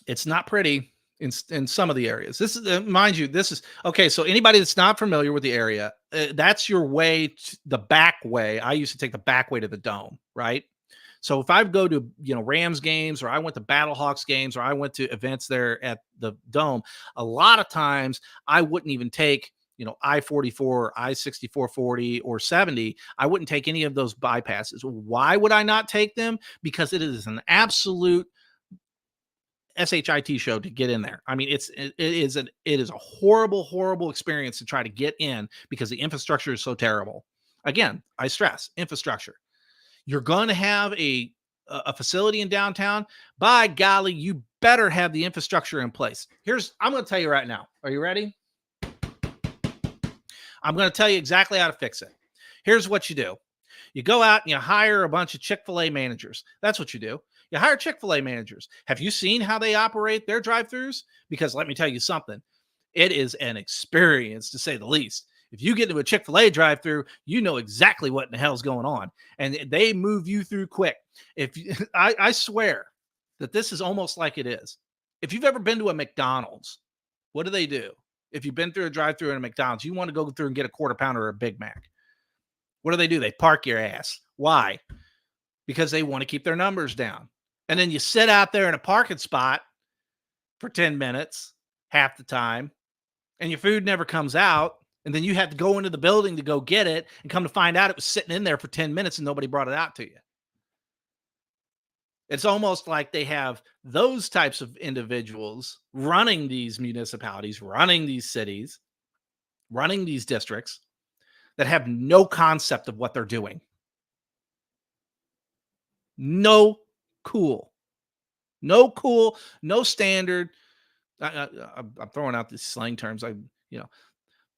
G: It's not pretty in some of the areas. This is, mind you, this is okay. So anybody that's not familiar with the area, that's your way to the back way. I used to take the back way to the Dome, right? So if I go to, Rams games, or I went to Battlehawks games, or I went to events there at the Dome, a lot of times I wouldn't even take, I-44, I-64, 40, or 70. I wouldn't take any of those bypasses. Why would I not take them? Because it is an absolute SHIT show to get in there. I mean, it is a horrible, horrible experience to try to get in because the infrastructure is so terrible. Again, I stress infrastructure. You're going to have a facility in downtown. By golly, you better have the infrastructure in place. I'm going to tell you right now. Are you ready? I'm going to tell you exactly how to fix it. Here's what you do. You go out and you hire a bunch of Chick-fil-A managers. That's what you do. You hire Chick-fil-A managers. Have you seen how they operate their drive-thrus? Because let me tell you something. It is an experience, to say the least. If you get to a Chick-fil-A drive-thru, you know exactly what in the hell's going on. And they move you through quick. I swear that this is almost like it is. If you've ever been to a McDonald's, what do? If you've been through a drive-thru in a McDonald's, you want to go through and get a quarter pounder or a Big Mac. What do? They park your ass. Why? Because they want to keep their numbers down. And then you sit out there in a parking spot for 10 minutes, half the time, and your food never comes out. And then you have to go into the building to go get it and come to find out it was sitting in there for 10 minutes and nobody brought it out to you. It's almost like they have those types of individuals running these municipalities, running these cities, running these districts that have no concept of what they're doing. No cool, no standard. I'm throwing out these slang terms.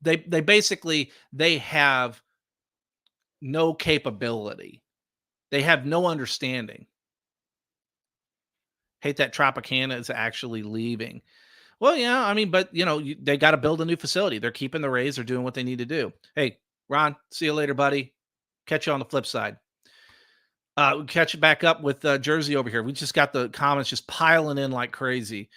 G: They basically, they have no capability. They have no understanding. Hate that Tropicana is actually leaving. Well, yeah, I mean, but they got to build a new facility. They're keeping the Rays. They're doing what they need to do. Hey, Ron, see you later, buddy. Catch you on the flip side. We'll catch you back up with Jersey over here. We just got the comments just piling in like crazy.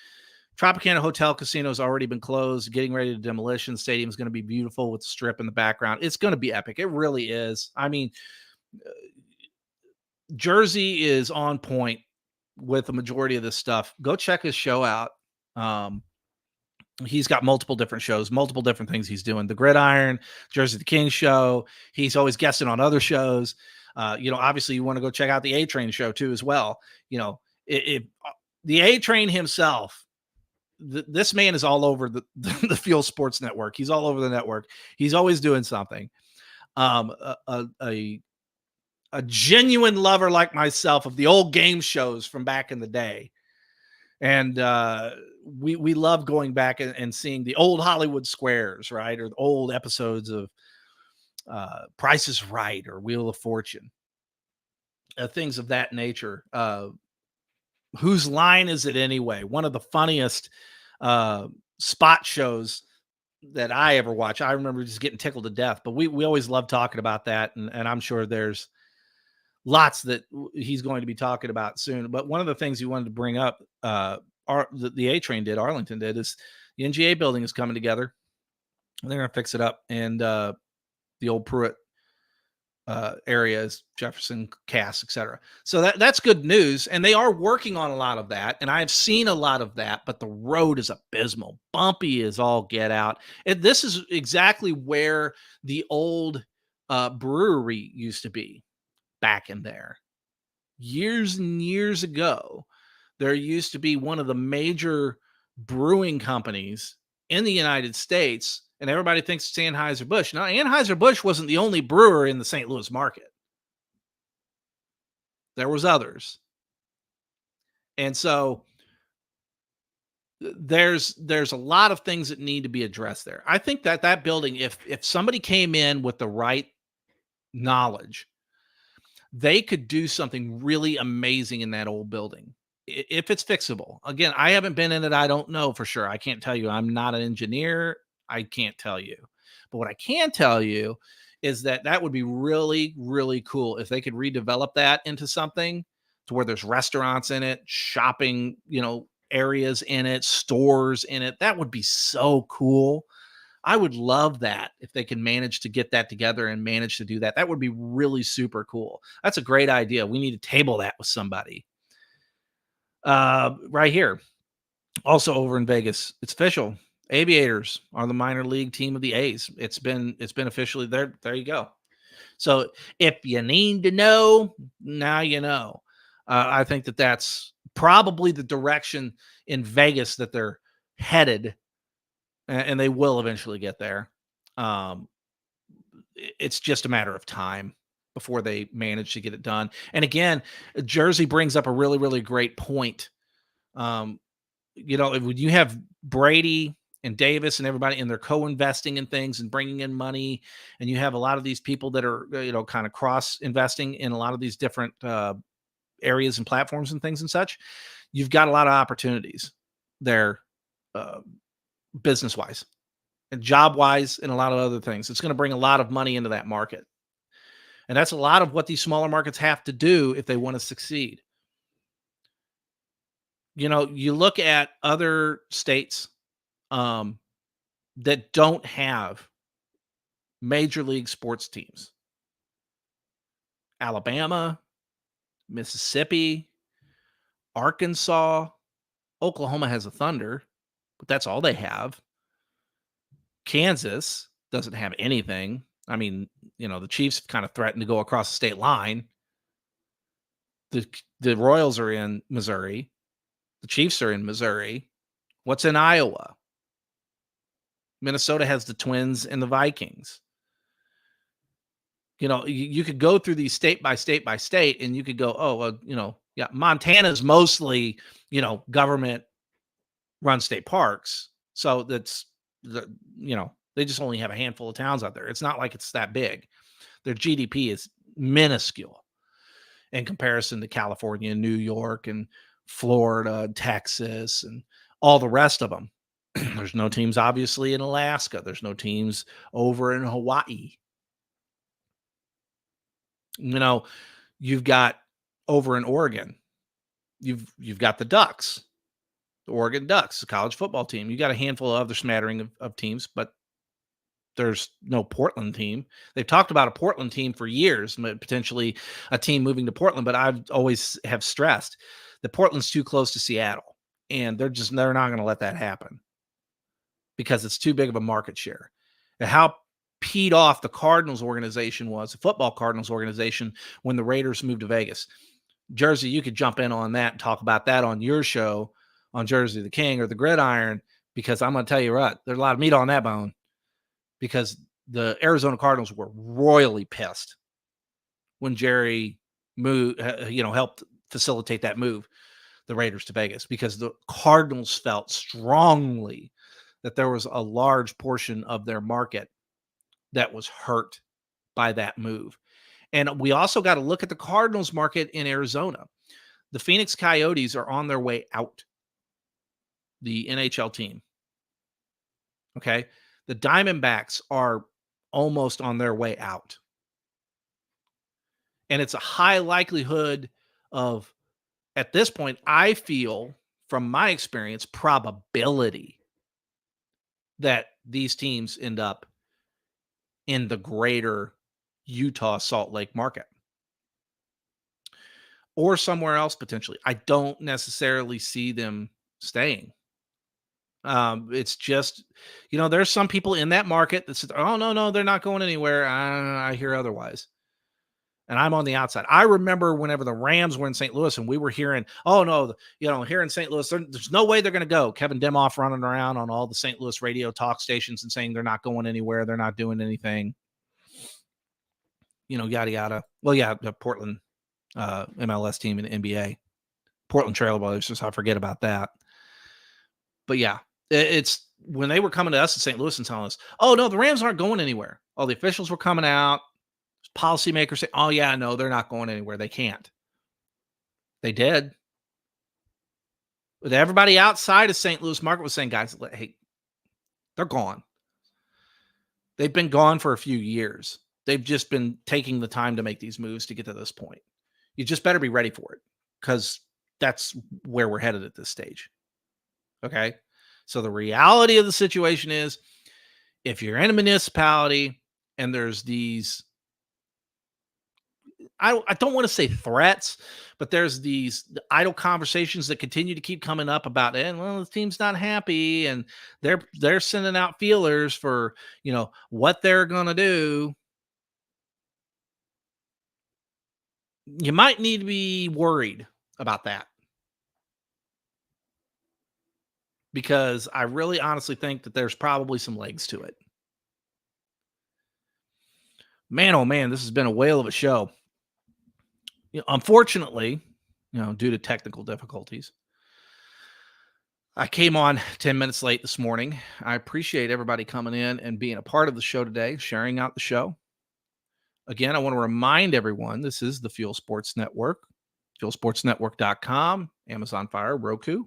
G: Tropicana Hotel Casino has already been closed, getting ready to demolition. The stadium is going to be beautiful with the strip in the background. It's going to be epic. It really is. I mean, Jersey is on point with the majority of this stuff. Go check his show out. He's got multiple different shows, multiple different things he's doing. The Gridiron, Jersey the King show. He's always guesting on other shows. Obviously you want to go check out the A-Train show too as well. The A-Train himself, this man is all over the Fuel Sports Network. He's all over the network. He's always doing something. A genuine lover like myself of the old game shows from back in the day. And we love going back and seeing the old Hollywood squares, right? Or the old episodes of Price is Right or Wheel of Fortune. Things of that nature. Whose Line Is It Anyway? One of the funniest spot shows that I ever watched. I remember just getting tickled to death, but we always love talking about that. And I'm sure there's lots that he's going to be talking about soon. But one of the things he wanted to bring up, the A-Train did, Arlington did, is the NGA building is coming together. They're going to fix it up. And the old Pruitt areas, Jefferson, Cass, etc. So that's good news. And they are working on a lot of that. And I've seen a lot of that, but the road is abysmal. Bumpy as all get out. This is exactly where the old brewery used to be back in there. Years and years ago, there used to be one of the major brewing companies in the United States, and everybody thinks it's Anheuser-Busch. Now, Anheuser-Busch wasn't the only brewer in the St. Louis market. There was others. And so there's a lot of things that need to be addressed there. I think that building, if somebody came in with the right knowledge, they could do something really amazing in that old building if it's fixable. Again, I haven't been in it. I don't know for sure. I can't tell you. I'm not an engineer. I can't tell you. But what I can tell you is that would be really, really cool if they could redevelop that into something to where there's restaurants in it, shopping, areas in it, stores in it. That would be so cool. I would love that if they can manage to get that together and manage to do that. That would be really super cool. That's a great idea. We need to table that with somebody. Right here. Also over in Vegas, it's official. Aviators are the minor league team of the A's. It's been officially there. There you go. So if you need to know, now you know. I think that's probably the direction in Vegas that they're headed, and they will eventually get there. It's just a matter of time before they manage to get it done. And again, Jersey brings up a really, really great point. When you have Brady and Davis and everybody, and they're co-investing in things and bringing in money, and you have a lot of these people that are, kind of cross investing in a lot of these different areas and platforms and things and such, you've got a lot of opportunities there, business-wise and job-wise and a lot of other things. It's going to bring a lot of money into that market. And that's a lot of what these smaller markets have to do if they want to succeed. You look at other states that don't have major league sports teams. Alabama, Mississippi, Arkansas, Oklahoma has a Thunder, but that's all they have. Kansas doesn't have anything. I mean, the Chiefs kind of threatened to go across the state line. The Royals are in Missouri. The Chiefs are in Missouri. What's in Iowa? Minnesota has the Twins and the Vikings. You could go through these state by state by state, and you could go, Montana's mostly, government run state parks. So that's they just only have a handful of towns out there. It's not like it's that big. Their GDP is minuscule in comparison to California, New York, and Florida, Texas, and all the rest of them. There's no teams, obviously, in Alaska. There's no teams over in Hawaii. You've got over in Oregon, you've got the Ducks, the Oregon Ducks, the college football team. You got a handful of other smattering of teams, but there's no Portland team. They've talked about a Portland team for years, potentially a team moving to Portland, but I've always have stressed that Portland's too close to Seattle, and they're not going to let that happen because it's too big of a market share. And how peed off the Cardinals organization was, the football Cardinals organization, when the Raiders moved to Vegas. Jersey, you could jump in on that and talk about that on your show on Jersey the King or the Gridiron, because I'm going to tell you what, there's a lot of meat on that bone, because the Arizona Cardinals were royally pissed when Jerry helped facilitate that move, the Raiders to Vegas, because the Cardinals felt strongly that there was a large portion of their market that was hurt by that move. And we also got to look at the Cardinals market in Arizona. The Phoenix Coyotes are on their way out, the NHL team. Okay. The Diamondbacks are almost on their way out. And it's a high likelihood of, at this point, I feel from my experience, probability that these teams end up in the greater Utah Salt Lake market or somewhere else potentially. I don't necessarily see them staying. It's just, there's some people in that market that said, oh, no, they're not going anywhere. I hear otherwise. And I'm on the outside. I remember whenever the Rams were in St. Louis and we were hearing, oh, no, here in St. Louis, there's no way they're going to go. Kevin Demoff running around on all the St. Louis radio talk stations and saying they're not going anywhere. They're not doing anything. Yada, yada. Well, yeah, the Portland MLS team in the NBA. Portland Trail Blazers, I forget about that. But yeah, it's when they were coming to us in St. Louis and telling us, oh, no, the Rams aren't going anywhere. All the officials were coming out. Policymakers say, oh, yeah, no, they're not going anywhere. They can't. They did. But everybody outside of St. Louis market was saying, guys, hey, they're gone. They've been gone for a few years. They've just been taking the time to make these moves to get to this point. You just better be ready for it because that's where we're headed at this stage. Okay? So the reality of the situation is if you're in a municipality and there's these, I don't want to say threats, but there's these idle conversations that continue to keep coming up about it. Well, the team's not happy and they're sending out feelers for, what they're going to do. You might need to be worried about that. Because I really honestly think that there's probably some legs to it. Man, oh man, this has been a whale of a show. Unfortunately, due to technical difficulties, I came on 10 minutes late this morning. I appreciate everybody coming in and being a part of the show today, sharing out the show. Again, I want to remind everyone, this is the Fuel Sports Network, fuelsportsnetwork.com, Amazon Fire, Roku,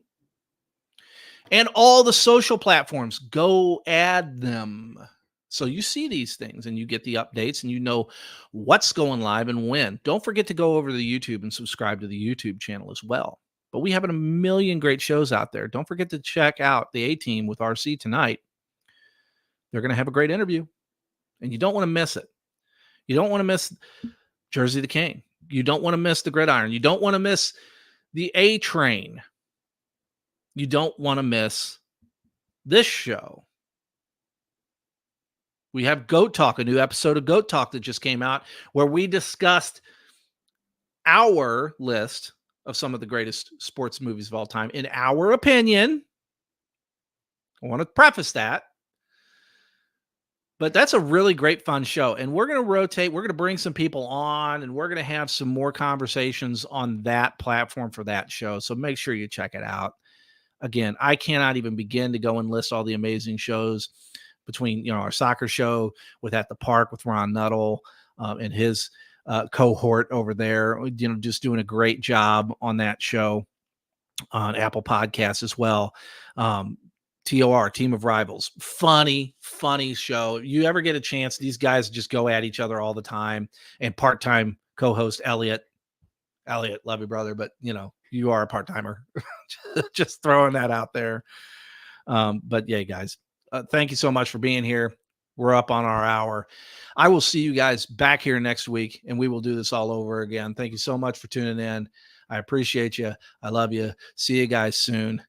G: and all the social platforms. Go add them. So you see these things and you get the updates and you know what's going live and when. Don't forget to go over to the YouTube and subscribe to the YouTube channel as well. But we have a million great shows out there. Don't forget to check out the A-Team with RC tonight. They're going to have a great interview and you don't want to miss it. You don't want to miss Jersey the King. You don't want to miss the Gridiron. You don't want to miss the A-Train. You don't want to miss this show. We have Goat Talk, a new episode of Goat Talk that just came out where we discussed our list of some of the greatest sports movies of all time. In our opinion, I want to preface that. But that's a really great, fun show. And we're going to rotate. We're going to bring some people on, and we're going to have some more conversations on that platform for that show. So make sure you check it out. Again, I cannot even begin to go and list all the amazing shows between, our soccer show with At the Park with Ron Nuttall and his cohort over there, just doing a great job on that show on Apple Podcasts as well. TOR, Team of Rivals, funny show. You ever get a chance, these guys just go at each other all the time. And part-time co-host Elliot, love you, brother, but you are a part-timer. Just throwing that out there. But yeah, guys, thank you so much for being here. We're up on our hour. I will see you guys back here next week, and we will do this all over again. Thank you so much for tuning in. I appreciate you. I love you. See you guys soon.